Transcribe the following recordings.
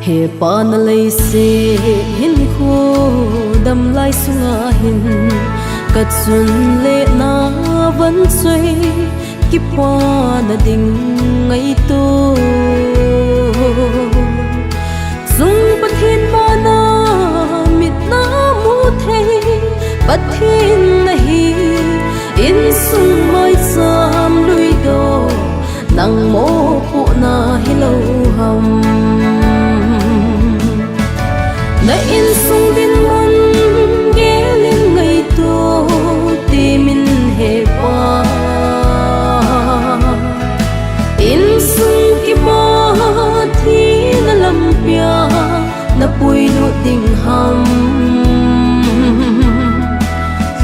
he pa na lei se hin khu đam lai sunga hin kat sun le na vẫn suy ki pa na ding ngai tu sung pathin ba na mit na mu thei pathin nahi in sung mai sam lui do nang mo pu na hilo ham na in sung din mon ge ling ngai tu ti min he pa in sung ki ma thi na lam pia na pui nu ding ham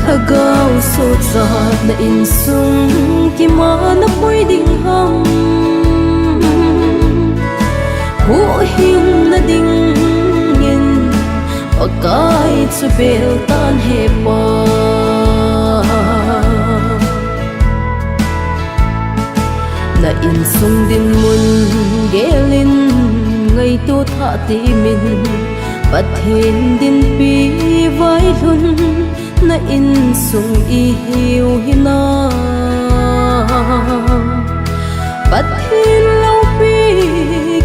thagau so za na in sung ki ma na pui ding ham hu hing na ding ngin pakai chu bel tan he pa na in sung din mun gelin ngai tu tha ti min pathin din pi vai lun na in sung i hiu hina pathin lau pi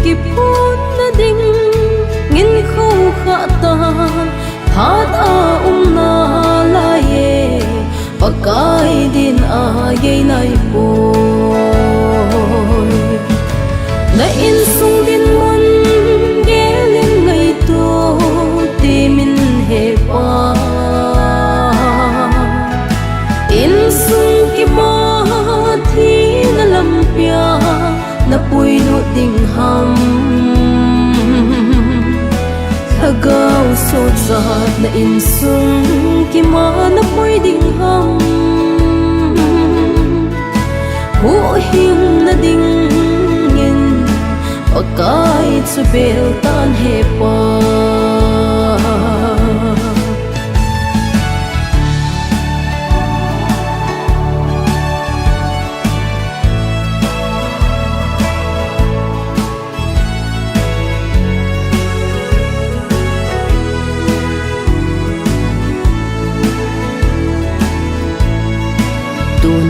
ki phun na ding ngin khâu kha ta phat a na la ye pakai din a ye nai po na in sung din mon ge ling ngai tu ti min he pa in sung ki ma thi na lam pia na pui nu ding ham thagau so za na in sung ki ma na pui ding ham hu hing na ding ngin pakai chu bel tan he pa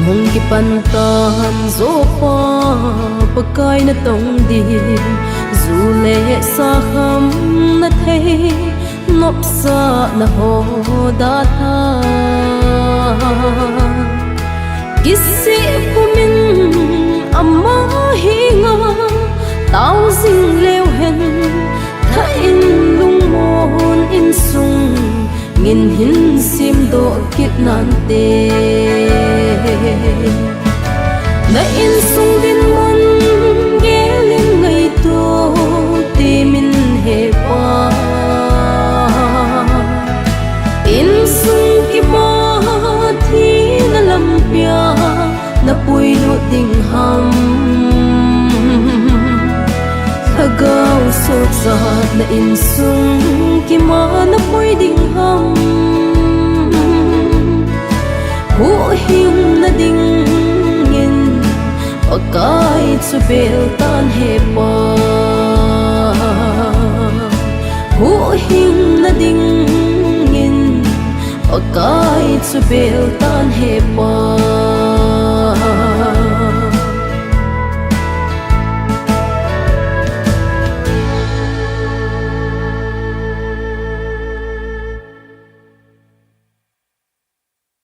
hong ki pan tan zo pa pakai na tong di zu le sa kham na thei nop sa na ho da tha kisi pumin amma hi nga tao sing leo hen tha in lung mon in sung ngin hin sim do kit nan te na in sung din mon ge ling ngai tu ti min he pa in sung ki ma thi na lam pia na pui nu ding ham thagau so za na in sung ki ma na pui ding ham hu hing na ding ngin pakai chu bel tan he pa hu hing na ding ngin pakai chu bel tan he pa